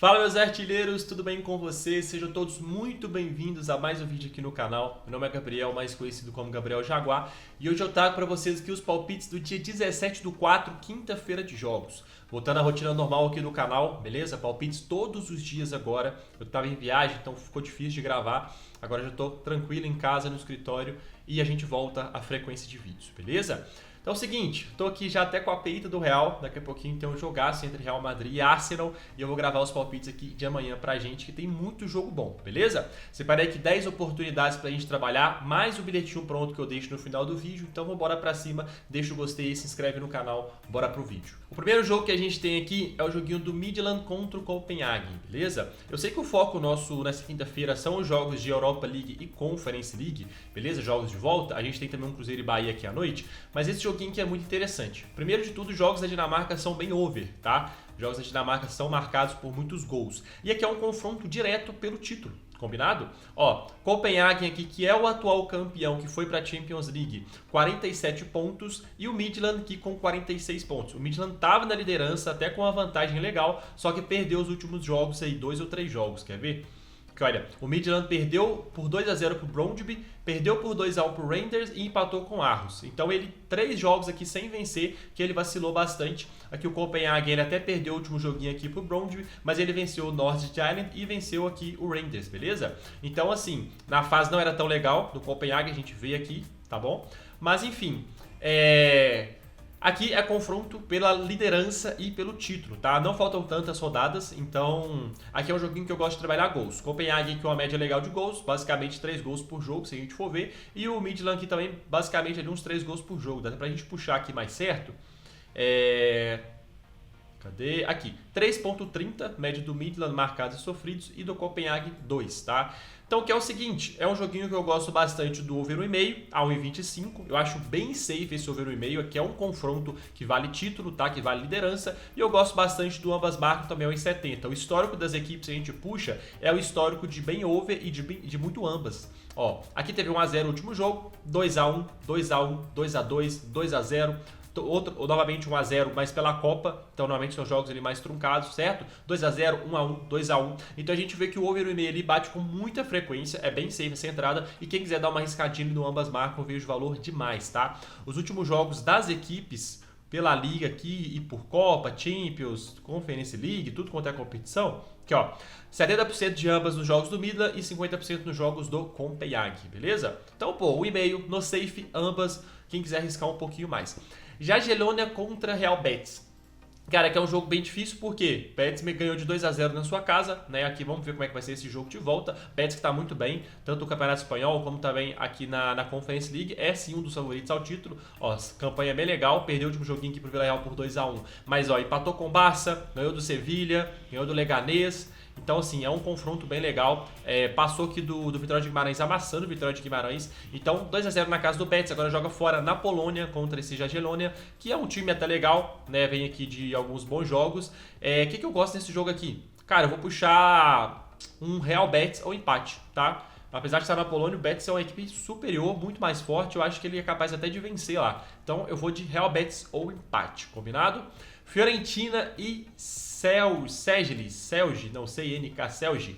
Fala, meus artilheiros, tudo bem com vocês? Sejam todos muito bem-vindos a mais um vídeo aqui no canal. Meu nome é Gabriel, mais conhecido como Gabriel Jaguar, e hoje eu trago para vocês aqui os palpites do dia 17/4, quinta-feira de jogos. Voltando à rotina normal aqui do canal, beleza? Palpites todos os dias agora. Eu estava em viagem, então ficou difícil de gravar. Agora já estou tranquilo em casa, no escritório, e a gente volta à frequência de vídeos, beleza? Então é o seguinte, estou aqui já até com a peita do Real, daqui a pouquinho tem um jogaço entre Real Madrid e Arsenal, e eu vou gravar os palpites aqui de amanhã pra gente, que tem muito jogo bom, beleza? Separei aqui 10 oportunidades pra gente trabalhar, mais o bilhetinho pronto que eu deixo no final do vídeo, então vamos bora pra cima, deixa o gostei, se inscreve no canal, bora pro vídeo. O primeiro jogo que a gente tem aqui é o joguinho do Midland contra o Copenhagen, beleza? Eu sei que o foco nosso nessa quinta-feira são os jogos de Europa League e Conference League, beleza? Jogos de volta, a gente tem também um Cruzeiro e Bahia aqui à noite, mas esse joguinho que é muito interessante. Primeiro de tudo, os jogos da Dinamarca são bem over, tá? Os jogos da Dinamarca são marcados por muitos gols. E aqui é um confronto direto pelo título, combinado? Ó, Copenhagen aqui, que é o atual campeão, que foi para a Champions League, 47 pontos, e o Midland aqui com 46 pontos. O Midland estava na liderança, até com uma vantagem legal, só que perdeu os últimos jogos aí, 2 ou 3 jogos, quer ver? Porque olha, o Midland perdeu por 2-0 pro Brøndby, perdeu por 2-1 pro Rangers e empatou com o Aarhus. Então ele, 3 jogos aqui sem vencer, que ele vacilou bastante. Aqui o Copenhagen, ele até perdeu o último joguinho aqui pro Brøndby, mas ele venceu o North Island e venceu aqui o Rangers, beleza? Então assim, na fase não era tão legal do Copenhagen, a gente vê aqui, tá bom? Mas enfim, aqui é confronto pela liderança e pelo título, tá? Não faltam tantas rodadas, então aqui é um joguinho que eu gosto de trabalhar gols. Copenhagen com uma média legal de gols, basicamente 3 gols por jogo, se a gente for ver. E o Midland aqui também, basicamente ali uns 3 gols por jogo. Dá pra gente puxar aqui mais certo. Cadê? Aqui, 3.30, média do Midland, marcados e sofridos, e do Copenhagen 2, tá? Então, que é o seguinte, é um joguinho que eu gosto bastante do over 1,5 a 1,25. Eu acho bem safe esse over 1,5, aqui é um confronto que vale título, tá? Que vale liderança. E eu gosto bastante do ambas marcas também 1,70. O histórico das equipes que a gente puxa é o histórico de bem over e de muito ambas. Ó, aqui teve 1-0 no último jogo, 2-1, 2-1, 2-2, 2-0. Novamente 1-0, mas pela Copa, então normalmente são jogos ali mais truncados, certo? 2-0, 1-1, 2-1. Então a gente vê que o over 1,5 ele bate com muita frequência, é bem safe essa entrada, e quem quiser dar uma arriscadinha no ambas marcas, eu vejo valor demais, tá? Os últimos jogos das equipes pela liga aqui e por Copa, Champions, Conference League, tudo quanto é competição, aqui ó, 70% de ambas nos jogos do Midland e 50% nos jogos do Copenhagen, beleza? Então, pô, 1,5 no safe, ambas, quem quiser arriscar um pouquinho mais. Jagiellonia contra Real Betis. Cara, aqui é um jogo bem difícil porque Betis me ganhou de 2-0 na sua casa, né? Aqui vamos ver como é que vai ser esse jogo de volta. Betis que está muito bem, tanto no Campeonato Espanhol como também aqui na Conference League. É sim um dos favoritos ao título. Ó, campanha bem legal, perdeu o último joguinho aqui pro Villarreal por 2-1. Mas ó, empatou com o Barça, ganhou do Sevilha, ganhou do Leganés. Então, assim, é um confronto bem legal. Passou aqui do Vitória de Guimarães, amassando o Vitória de Guimarães. Então, 2-0 na casa do Betis. Agora joga fora na Polônia contra esse Jagiellonia, que é um time até legal, né? Vem aqui de alguns bons jogos. O que eu gosto desse jogo aqui? Cara, eu vou puxar um Real Betis ou empate, tá? Apesar de estar na Polônia, o Betis é uma equipe superior, muito mais forte. Eu acho que ele é capaz até de vencer lá. Então, eu vou de Real Betis ou empate, combinado? Fiorentina e Celje, não sei, NK Celje.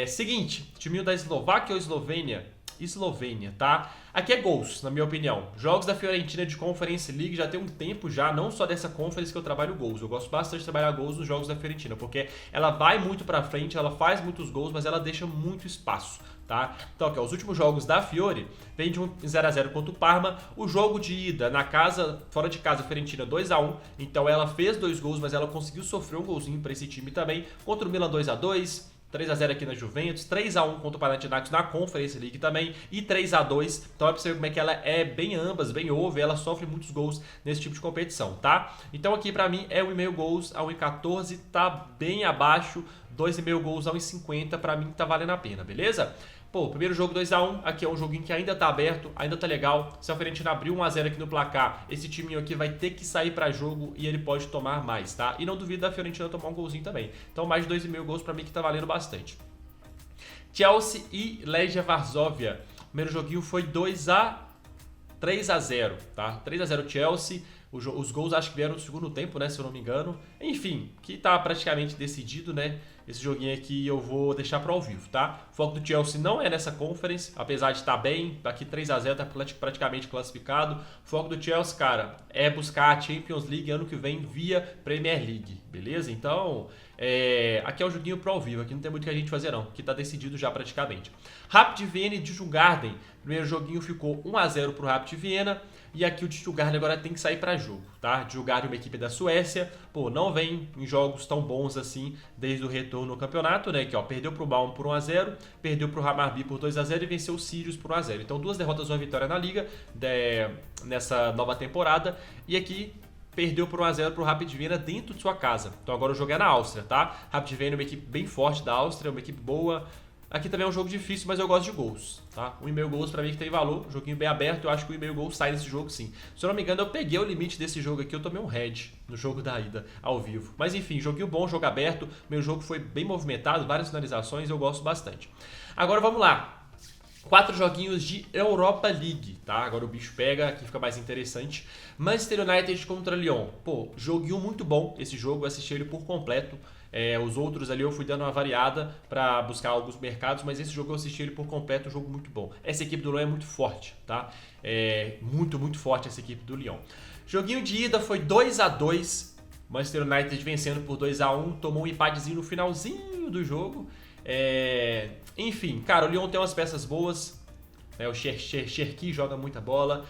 Seguinte, timinho da Eslováquia ou Eslovênia? Eslovênia, tá? Aqui é gols, na minha opinião. Jogos da Fiorentina de Conference League já tem um tempo já, não só dessa Conference que eu trabalho gols. Eu gosto bastante de trabalhar gols nos jogos da Fiorentina, porque ela vai muito pra frente, ela faz muitos gols, mas ela deixa muito espaço, tá? Então aqui, ó, os últimos jogos da Fiore vem de um 0-0 contra o Parma. O jogo de ida na casa, fora de casa, Fiorentina 2-1. Então ela fez 2 gols, mas ela conseguiu sofrer um golzinho pra esse time também. Contra o Milan 2-2. 3-0 aqui na Juventus, 3-1 contra o Panathinaikos na Conference League também e 3-2. Então é pra você ver como é que ela é bem ambas, bem over, ela sofre muitos gols nesse tipo de competição, tá? Então aqui pra mim é 1,5 gols a 1,14, tá bem abaixo, 2,5 gols a 1,50, pra mim tá valendo a pena, beleza? Pô, primeiro jogo 2-1, aqui é um joguinho que ainda tá aberto, ainda tá legal. Se a Fiorentina abrir 1-0 aqui no placar, esse timinho aqui vai ter que sair pra jogo e ele pode tomar mais, tá? E não duvido da Fiorentina tomar um golzinho também. Então mais de 2,5 gols pra mim que tá valendo bastante. Chelsea e Legia Varsóvia. O primeiro joguinho foi 3-0, tá? 3-0 Chelsea. Os gols acho que vieram no segundo tempo, né, se eu não me engano. Enfim, que tá praticamente decidido, né? Esse joguinho aqui eu vou deixar para ao vivo, tá? O foco do Chelsea não é nessa Conference, apesar de estar bem, tá aqui 3-0, tá praticamente classificado. O foco do Chelsea, cara, é buscar a Champions League ano que vem via Premier League, beleza? Então, aqui é o joguinho pro ao vivo, aqui não tem muito o que a gente fazer não, aqui tá decidido já praticamente. Rapid Viena de Djurgården, primeiro joguinho ficou 1-0 pro Rapid Viena, e aqui o Djurgården agora tem que sair para jogo, tá? Djurgården é uma equipe da Suécia, pô, não vem em jogos tão bons assim desde o retorno no campeonato, né? Que ó, perdeu pro Malmö por 1-0, perdeu pro Hammarby por 2-0 e venceu o Sirius por 1-0. Então 2 derrotas e 1 vitória na liga nessa nova temporada, e aqui perdeu por 1-0 pro Rapid Viena dentro de sua casa. Então agora o jogo é na Áustria, tá? Rapid Viena é uma equipe bem forte da Áustria, uma equipe boa. Aqui também é um jogo difícil, mas eu gosto de gols, tá? 1,5 gols pra mim que tem valor, joguinho bem aberto, eu acho que o 1,5 gols sai desse jogo sim. Se eu não me engano, eu peguei o limite desse jogo aqui, eu tomei um head no jogo da ida ao vivo. Mas enfim, joguinho bom, jogo aberto, meu jogo foi bem movimentado, várias finalizações, eu gosto bastante. Agora vamos lá. 4 joguinhos de Europa League, tá? Agora o bicho pega, aqui fica mais interessante. Manchester United contra Lyon. Pô, joguinho muito bom esse jogo, eu assisti ele por completo. Os outros ali eu fui dando uma variada para buscar alguns mercados, mas esse jogo eu assisti ele por completo, um jogo muito bom. Essa equipe do Lyon é muito forte, tá? Muito forte essa equipe do Lyon. Joguinho de ida foi 2-2, Manchester United vencendo por 2-1, tomou um empatezinho no finalzinho do jogo. Enfim, cara, o Lyon tem umas peças boas, né? O Cherki joga muita bola.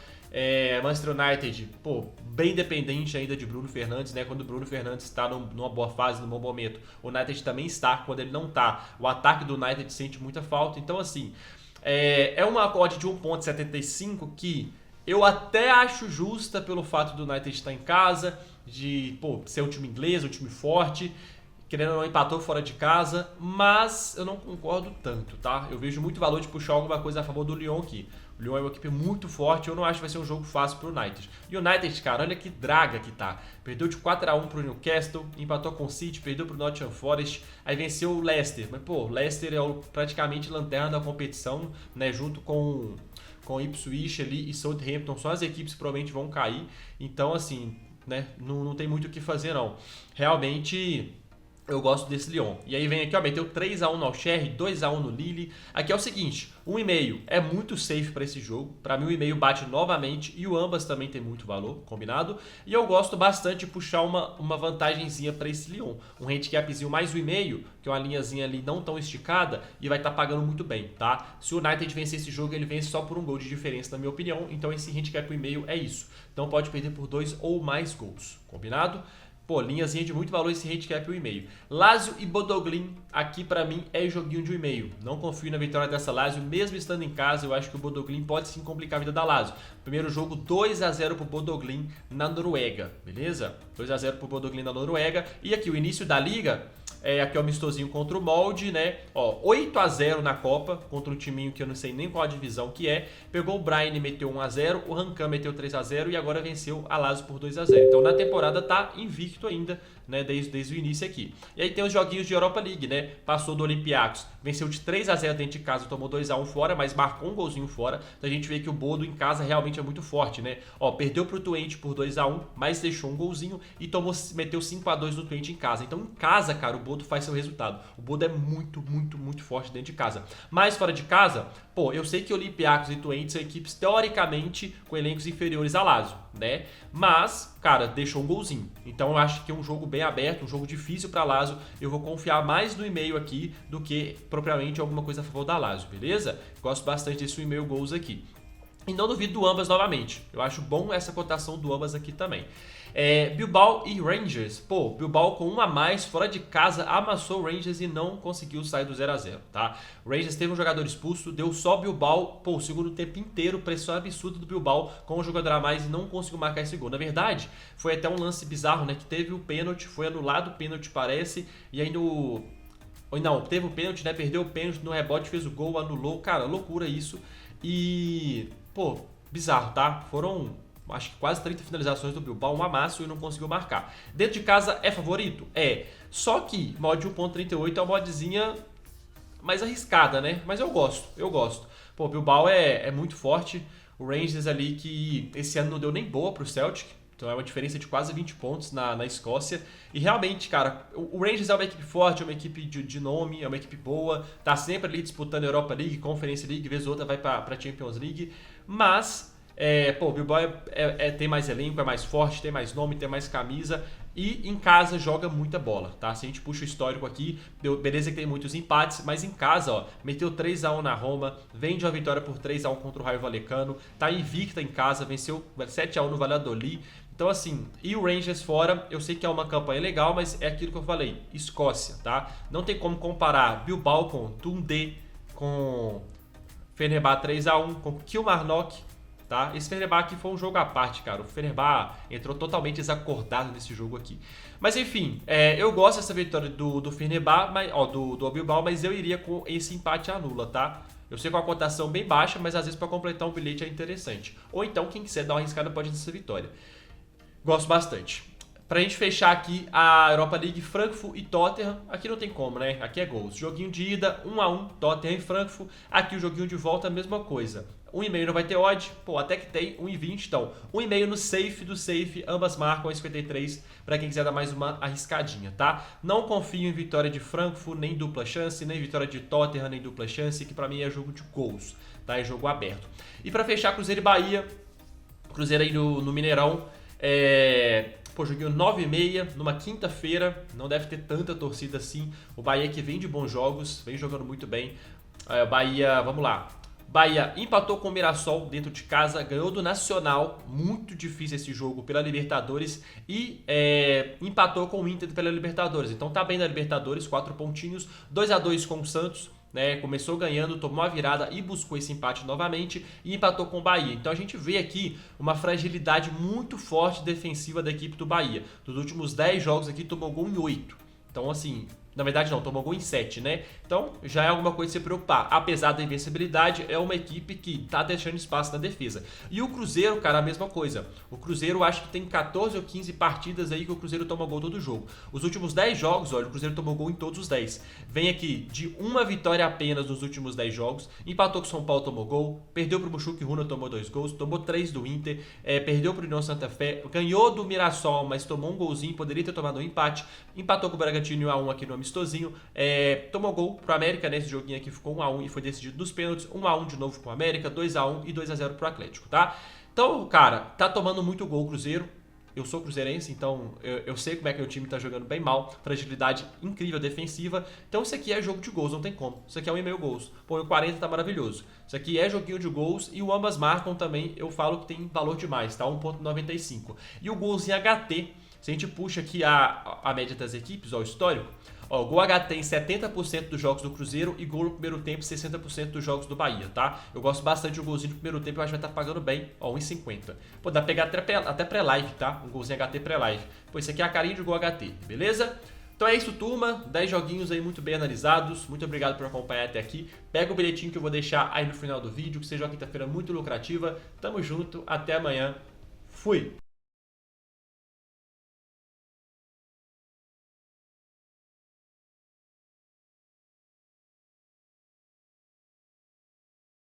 Manchester United, pô, bem dependente ainda de Bruno Fernandes, né? Quando o Bruno Fernandes está numa boa fase, num bom momento, o United também está. Quando ele não está, o ataque do United sente muita falta. Então, assim, é uma odd de 1,75 que eu até acho justa pelo fato do United estar em casa, de ser um time inglês, um time forte. Querendo ou não, empatou fora de casa, mas eu não concordo tanto, tá? Eu vejo muito valor de puxar alguma coisa a favor do Lyon aqui. O Lyon é uma equipe muito forte, eu não acho que vai ser um jogo fácil pro United. E o United, cara, olha que draga que tá. Perdeu de 4-1 pro Newcastle, empatou com o City, perdeu pro Nottingham Forest, aí venceu o Leicester. Mas, pô, o Leicester é praticamente lanterna da competição, né? Junto com Ipswich ali e Southampton, só as equipes que provavelmente vão cair. Então, assim, né? Não tem muito o que fazer, não. Realmente, eu gosto desse Lyon. E aí vem aqui, ó, meteu 3-1 no Auxerre, 2-1 no Lille. Aqui é o seguinte, 1,5 é muito safe para esse jogo. Para mim o 1,5 bate novamente e o ambas também tem muito valor, combinado? E eu gosto bastante de puxar uma vantagenzinha para esse Lyon. Um handicapzinho mais 1,5, que é uma linhazinha ali não tão esticada e vai estar pagando muito bem, tá? Se o United vencer esse jogo, ele vence só por 1 gol de diferença, na minha opinião. Então esse handicap 1,5 é isso. Então pode perder por 2 ou mais gols, combinado? Pô, linhazinha de muito valor esse handicap 1,5. Lazio e Bodoglin, aqui pra mim é joguinho de 1,5. Não confio na vitória dessa Lazio, mesmo estando em casa, eu acho que o Bodoglin pode sim complicar a vida da Lazio. Primeiro jogo 2-0 pro Bodoglin na Noruega, beleza? 2-0 pro Bodoglin na Noruega. E aqui o início da liga, aqui é o amistosinho contra o Molde, né? Ó, 8-0 na Copa, contra um timinho que eu não sei nem qual a divisão que é. Pegou o Brian e meteu 1-0, o Rancan meteu 3-0 e agora venceu a Lazio por 2-0. Então na temporada tá invicto ainda, né? Desde o início aqui. E aí tem os joguinhos de Europa League, né? Passou do Olympiacos, venceu de 3-0 dentro de casa, tomou 2-1 fora, mas marcou um golzinho fora. Então a gente vê que o Bodo em casa realmente é muito forte, né? Ó, perdeu pro Twente por 2-1, mas deixou um golzinho e meteu 5-2 no Twente em casa. Então em casa, cara, o Bodo faz seu resultado. O Bodo é muito forte dentro de casa. Mas fora de casa, pô, eu sei que Olympiacos e Twente são equipes teoricamente com elencos inferiores a Lazio, né? Mas, cara, deixou um golzinho. Então eu acho que é um jogo bem aberto, um jogo difícil para Lazio. Eu vou confiar mais no e-mail aqui do que propriamente alguma coisa a favor da Lazio, beleza? Gosto bastante desse e-mail gols aqui. E não duvido do ambas novamente. Eu acho bom essa cotação do ambas aqui também. Bilbao e Rangers. Pô, Bilbao com 1 a mais, fora de casa, amassou o Rangers e não conseguiu sair do 0-0, tá? O Rangers teve um jogador expulso, deu só Bilbao, pô, o segundo tempo inteiro, pressão absurda do Bilbao com um jogador a mais e não conseguiu marcar esse gol. Na verdade, foi até um lance bizarro, né? Que teve o pênalti, foi anulado o pênalti, parece, e aí Não, teve o pênalti, né? Perdeu o pênalti no rebote, fez o gol, anulou. Cara, loucura isso. E, pô, bizarro, tá? Foram, acho que quase 30 finalizações do Bilbao, um amasso e não conseguiu marcar. Dentro de casa é favorito? É. Só que mod 1.38 é uma modzinha mais arriscada, né? Mas eu gosto. Pô, o Bilbao é muito forte. O Rangers ali que esse ano não deu nem boa pro Celtic, Então é uma diferença de quase 20 pontos na Escócia. E realmente, cara, o Rangers é uma equipe forte, é uma equipe de nome, é uma equipe boa. Tá sempre ali disputando a Europa League, Conference League, vez ou outra vai pra Champions League. Mas, o Bilbao tem mais elenco, é mais forte, tem mais nome, tem mais camisa. E em casa joga muita bola, tá? Se a gente puxa o histórico aqui, beleza que tem muitos empates, mas em casa, ó, meteu 3-1 na Roma, vem de uma vitória por 3-1 contra o Raio Vallecano, tá invicta em casa, venceu 7-1 no Valladolid. Então assim, e o Rangers fora, eu sei que é uma campanha legal, mas é aquilo que eu falei, Escócia, tá? Não tem como comparar Bilbao com Dundee, com Fenerbahçe 3-1, com Kilmarnock, tá? Esse Fenerbahçe aqui foi um jogo à parte, cara. O Fenerbahçe entrou totalmente desacordado nesse jogo aqui. Mas enfim, eu gosto dessa vitória do Fenerbahçe, do Bilbao, mas eu iria com esse empate anula, tá? Eu sei que é uma cotação bem baixa, mas às vezes para completar um bilhete é interessante. Ou então, quem quiser dar uma arriscada pode ir nessa vitória. Gosto bastante. Pra gente fechar aqui a Europa League, Frankfurt e Tottenham, aqui não tem como, né? Aqui é gols. Joguinho de ida, 1-1, Tottenham e Frankfurt. Aqui o joguinho de volta, a mesma coisa. 1,5 não vai ter odd, pô, até que tem 1,20, então 1,5 no safe do safe, ambas marcam 1,53 para quem quiser dar mais uma arriscadinha, tá? Não confio em vitória de Frankfurt, nem dupla chance, nem vitória de Tottenham, nem dupla chance, que pra mim é jogo de gols, tá? É jogo aberto. E pra fechar, Cruzeiro e Bahia, Cruzeiro aí no Mineirão, joguinho 9,5 numa quinta-feira, não deve ter tanta torcida assim. O Bahia que vem de bons jogos, vem jogando muito bem. Bahia, vamos lá. Bahia empatou com o Mirassol dentro de casa, ganhou do Nacional, muito difícil esse jogo pela Libertadores, e empatou com o Inter pela Libertadores. Então tá bem na Libertadores, 4 pontinhos, 2-2 com o Santos. Né, começou ganhando, tomou a virada e buscou esse empate novamente e empatou com o Bahia. Então a gente vê aqui uma fragilidade muito forte defensiva da equipe do Bahia. Dos últimos 10 jogos aqui tomou gol em 8. Então assim, na verdade não, tomou gol em 7, né? Então já é alguma coisa de se preocupar. Apesar da invencibilidade, é uma equipe que tá deixando espaço na defesa. E o Cruzeiro, cara, a mesma coisa. O Cruzeiro acho que tem 14 ou 15 partidas aí que o Cruzeiro toma gol todo jogo. Os últimos 10 jogos, olha, o Cruzeiro tomou gol em todos os 10. Vem aqui de uma vitória apenas nos últimos 10 jogos. Empatou com o São Paulo, tomou gol. Perdeu pro Buchuque Runa, tomou 2 gols. Tomou 3 do Inter. Perdeu pro União Santa Fé. Ganhou do Mirassol, mas tomou um golzinho. Poderia ter tomado um empate. Empatou com o Bragantino 1-1 aqui no amistosinho. Tomou gol pro América nesse joguinho aqui, ficou 1-1 e foi decidido nos pênaltis. 1-1 de novo com o América, 2-1 e 2-0 pro Atlético, tá? Então, cara, tá tomando muito gol o Cruzeiro. Eu sou cruzeirense, então eu sei como é que o time tá jogando bem mal. Fragilidade incrível defensiva. Então isso aqui é jogo de gols, não tem como. Isso aqui é 1,5 gols. Pô, o 40 tá maravilhoso. Isso aqui é joguinho de gols e o ambas marcam também, eu falo que tem valor demais, tá? 1,95. E o golzinho HT, se a gente puxa aqui a média das equipes, ó, o histórico, ó, o gol HT em 70% dos jogos do Cruzeiro e gol no primeiro tempo 60% dos jogos do Bahia, tá? Eu gosto bastante do golzinho no primeiro tempo, eu acho que vai estar pagando bem, ó, 1,50. Pô, dá pra pegar até pré-live, tá? Um golzinho HT pré-live. Pô, isso aqui é a carinha de gol HT, beleza? Então é isso, turma. 10 joguinhos aí muito bem analisados. Muito obrigado por acompanhar até aqui. Pega o bilhetinho que eu vou deixar aí no final do vídeo, que seja uma quinta-feira muito lucrativa. Tamo junto, até amanhã. Fui!